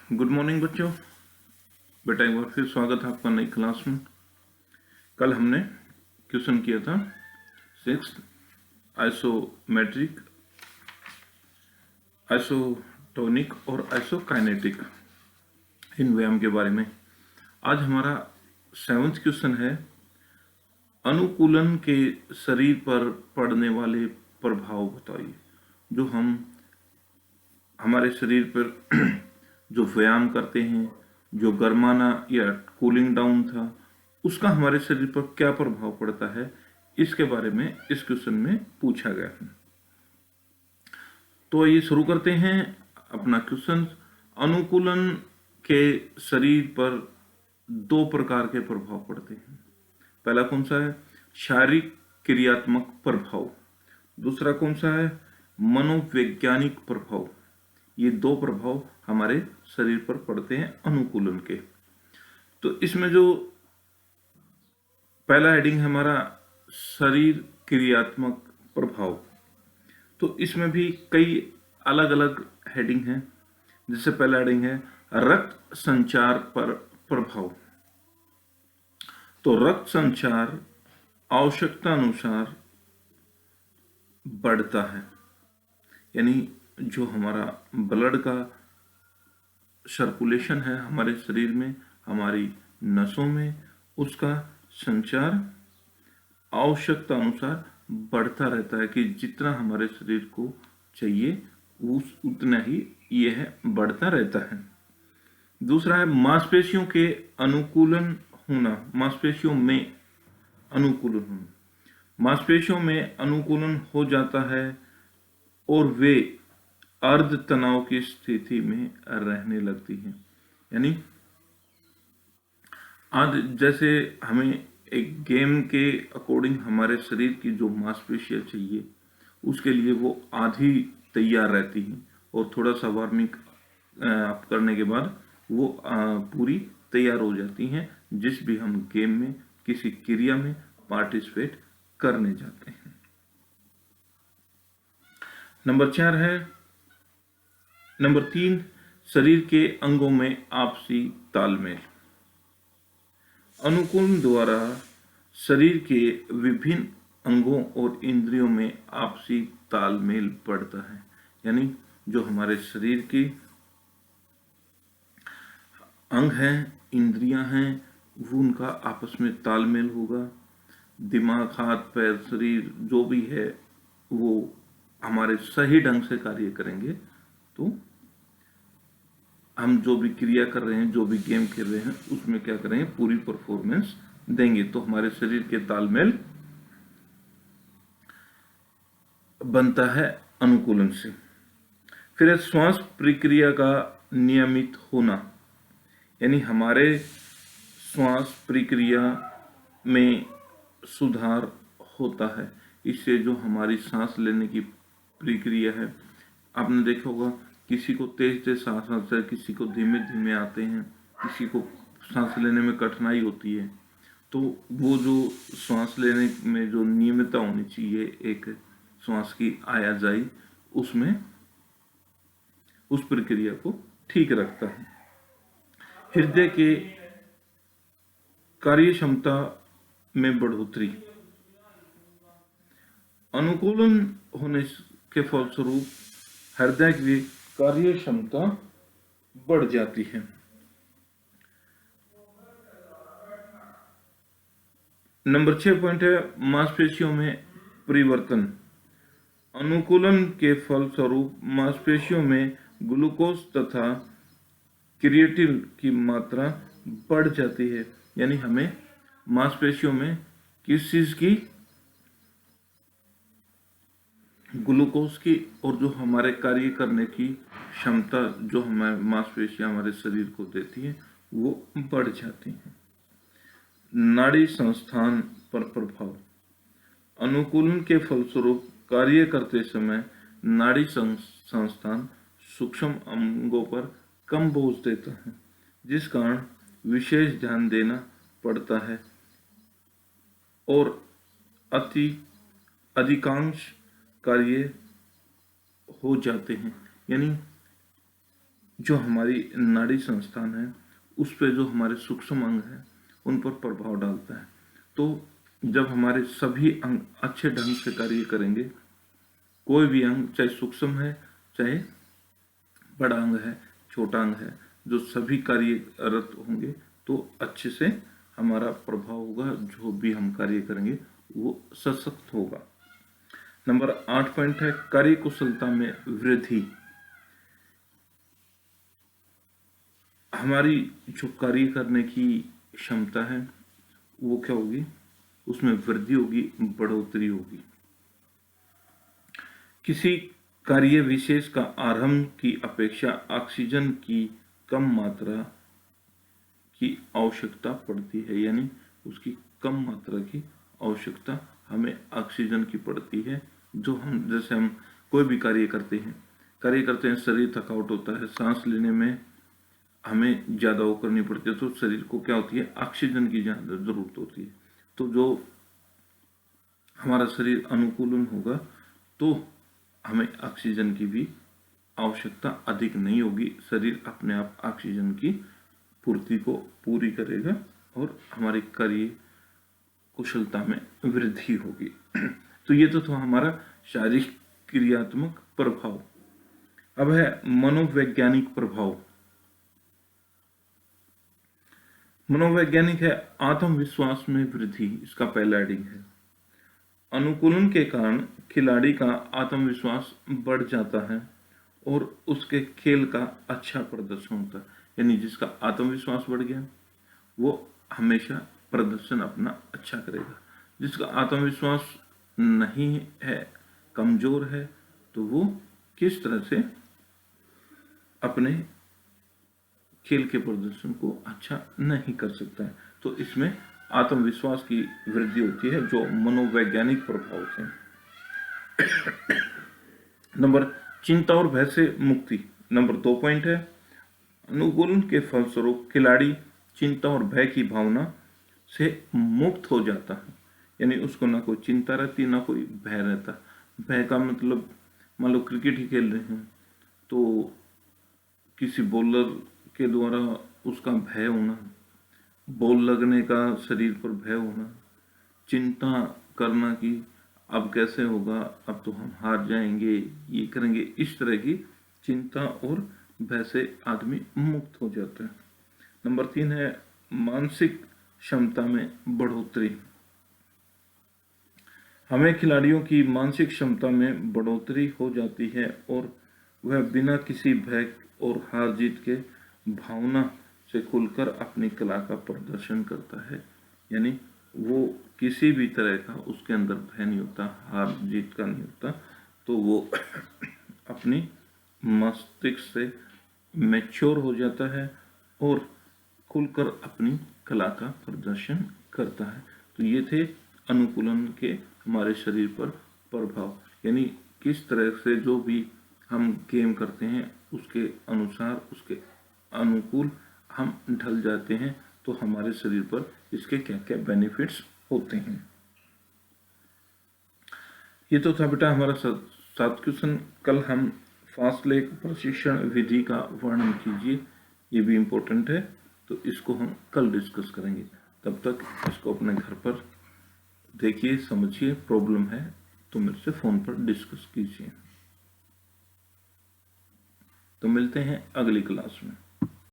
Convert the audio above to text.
Good morning बच्चों। बेटा एक बार फिर स्वागत है आपका नई क्लास में। कल हमने क्वेश्चन किया था सिक्स आइसोमेट्रिक, आइसोटोनिक और आइसोकाइनेटिक इन व्यायाम के बारे में। आज हमारा सेवंथ क्वेश्चन है अनुकूलन के शरीर पर पड़ने वाले प्रभाव बताइए। जो हम हमारे शरीर पर जो व्यायाम करते हैं, जो गर्माना या कूलिंग डाउन था, उसका हमारे शरीर पर क्या प्रभाव पड़ता है, इसके बारे में इस क्वेश्चन में पूछा गया है। तो ये शुरू करते हैं अपना क्वेश्चन। अनुकूलन के शरीर पर दो प्रकार के प्रभाव पड़ते हैं। पहला कौन सा है? शारीरिक क्रियात्मक प्रभाव। दूसरा कौन सा है? मनोवैज्ञानिक प्रभाव। ये दो प्रभाव हमारे शरीर पर पड़ते हैं अनुकूलन के। तो इसमें जो पहला हेडिंग है हमारा शरीर क्रियात्मक प्रभाव, तो इसमें भी कई अलग अलग हेडिंग हैं। जैसे पहला हेडिंग है रक्त संचार पर प्रभाव। तो रक्त संचार आवश्यकता अनुसार बढ़ता है, यानी जो हमारा ब्लड का सर्कुलेशन है हमारे शरीर में, हमारी नसों में, उसका संचार आवश्यकता अनुसार बढ़ता रहता है कि जितना हमारे शरीर को चाहिए उतना ही यह बढ़ता रहता है। दूसरा है मांसपेशियों के अनुकूलन होना, मांसपेशियों में अनुकूलन होना। मांसपेशियों में अनुकूलन हो जाता है और वे अर्ध तनाव की स्थिति में रहने लगती हैं। यानी आज जैसे हमें एक गेम के अकॉर्डिंग हमारे शरीर की जो मांसपेशियां चाहिए, उसके लिए वो आधी तैयार रहती हैं और थोड़ा सा वार्मिंग अप करने के बाद वो पूरी तैयार हो जाती हैं, जिस भी हम गेम में किसी क्रिया में पार्टिसिपेट करने जाते हैं। नंबर 3 शरीर के अंगों में आपसी तालमेल। अनुकूलन द्वारा शरीर के विभिन्न अंगों और इंद्रियों में आपसी तालमेल बढ़ता है। यानी जो हमारे शरीर के अंग हैं, इंद्रियां हैं, वो उनका आपस में तालमेल होगा। दिमाग, हाथ पैर, शरीर जो भी है वो हमारे सही ढंग से कार्य करेंगे, तो हम जो भी क्रिया कर रहे हैं, जो भी गेम खेल रहे हैं, उसमें क्या करेंगे, पूरी परफॉर्मेंस देंगे। तो हमारे शरीर के तालमेल बनता है अनुकूलन से। फिर श्वास प्रक्रिया का नियमित होना, यानी हमारे श्वास प्रक्रिया में सुधार होता है। इससे जो हमारी सांस लेने की प्रक्रिया है, आपने देखा होगा किसी को तेज तेज सांस आते हैं, किसी को धीमे धीमे आते हैं, किसी को सांस लेने में कठिनाई होती है। तो वो जो सांस लेने में जो नियमितता होनी चाहिए, एक श्वास की आया जाई, उसमें उस प्रक्रिया को ठीक रखता है। हृदय के कार्य क्षमता में बढ़ोतरी। अनुकूलन होने के फलस्वरूप हृदय की कार्य क्षमता बढ़ जाती है। नंबर 6 पॉइंट है मांसपेशियों में परिवर्तन। अनुकूलन के फलस्वरूप मांसपेशियों में ग्लूकोज तथा क्रिएटिन की मात्रा बढ़ जाती है। यानी हमें मांसपेशियों में किस चीज की, ग्लूकोज की, और जो हमारे कार्य करने की क्षमता जो हमारे मांसपेशियां हमारे शरीर को देती है, वो बढ़ जाती है। नाड़ी संस्थान पर प्रभाव। अनुकूलन के फलस्वरूप कार्य करते समय नाड़ी संस्थान सूक्ष्म अंगों पर कम बोझ देता है, जिस कारण विशेष ध्यान देना पड़ता है और अधिकांश कार्य हो जाते हैं। यानी जो हमारी नाड़ी संस्थान है उस पे जो हमारे सूक्ष्म अंग हैं उन पर प्रभाव डालता है। तो जब हमारे सभी अंग अच्छे ढंग से कार्य करेंगे, कोई भी अंग चाहे सूक्ष्म है चाहे बड़ा अंग है छोटा अंग है, जो सभी कार्यरत होंगे तो अच्छे से हमारा प्रभाव होगा, जो भी हम कार्य करेंगे वो सशक्त होगा। नंबर 8 पॉइंट है कार्य कुशलता में वृद्धि। हमारी जो कार्य करने की क्षमता है वो क्या होगी, उसमें वृद्धि होगी, बढ़ोतरी होगी। किसी कार्य विशेष का आरंभ की अपेक्षा ऑक्सीजन की कम मात्रा की आवश्यकता पड़ती है, यानी उसकी कम मात्रा की आवश्यकता हमें ऑक्सीजन की पड़ती है। जो हम जैसे हम कोई भी कार्य करते हैं, शरीर थकावट होता है, सांस लेने में हमें ज़्यादा वो करनी पड़ती है, तो शरीर को क्या होती है, ऑक्सीजन की ज़्यादा ज़रूरत होती है। तो जो हमारा शरीर अनुकूलन होगा तो हमें ऑक्सीजन की भी आवश्यकता अधिक नहीं होगी, शरीर अपने आप ऑक्सीजन की पूर्ति को पूरी करेगा और हमारी कार्य कुशलता में वृद्धि होगी। तो ये तो था हमारा शारीरिक क्रियात्मक प्रभाव। अब है मनोवैज्ञानिक प्रभाव। मनोवैज्ञानिक है आत्मविश्वास में वृद्धि, इसका पहला हेडिंग है। अनुकूलन के कारण खिलाड़ी का आत्मविश्वास बढ़ जाता है और उसके खेल का अच्छा प्रदर्शन होता है। यानी जिसका आत्मविश्वास बढ़ गया वो हमेशा प्रदर्शन अपना अच्छा करेगा। जिसका आत्मविश्वास नहीं है, कमजोर है, तो वो किस तरह से अपने खेल के प्रदर्शन को अच्छा नहीं कर सकता है। तो इसमें आत्मविश्वास की वृद्धि होती है जो मनोवैज्ञानिक प्रभाव से। नंबर चिंता और भय से मुक्ति। नंबर 2 पॉइंट है अनुकूलन के फलस्वरूप खिलाड़ी चिंता और भय की भावना से मुक्त हो जाता है। यानी उसको ना कोई चिंता रहती ना कोई भय रहता। भय का मतलब मान लो क्रिकेट ही खेल रहे हैं तो किसी बॉलर के द्वारा उसका भय होना, बॉल लगने का शरीर पर भय होना, चिंता करना कि अब कैसे होगा, अब तो हम हार जाएंगे, ये करेंगे, इस तरह की चिंता और भय से आदमी मुक्त हो जाता है। नंबर 3 है मानसिक क्षमता में बढ़ोतरी। हमें खिलाड़ियों की मानसिक क्षमता में बढ़ोतरी हो जाती है और वह बिना किसी भय और हार जीत के भावना से खुलकर अपनी कला का प्रदर्शन करता है। यानी वो किसी भी तरह का उसके अंदर भय नहीं होता, हार जीत का नहीं होता, तो वो अपनी मस्तिष्क से मैच्योर हो जाता है और खुलकर अपनी कला का प्रदर्शन करता है। तो ये थे अनुकूलन के हमारे शरीर पर प्रभाव, यानी किस तरह से जो भी हम गेम करते हैं उसके अनुसार उसके अनुकूल हम ढल जाते हैं, तो हमारे शरीर पर इसके क्या क्या बेनिफिट्स होते हैं। ये तो था बेटा हमारा 7 क्वेश्चन। कल हम फास्ट लेग प्रशिक्षण विधि का वर्णन कीजिए, ये भी इम्पोर्टेंट है, तो इसको हम कल डिस्कस करेंगे। तब तक इसको अपने घर पर देखिए, समझिए, प्रॉब्लम है तो मेरे से फ़ोन पर डिस्कस कीजिए। तो मिलते हैं अगली क्लास में।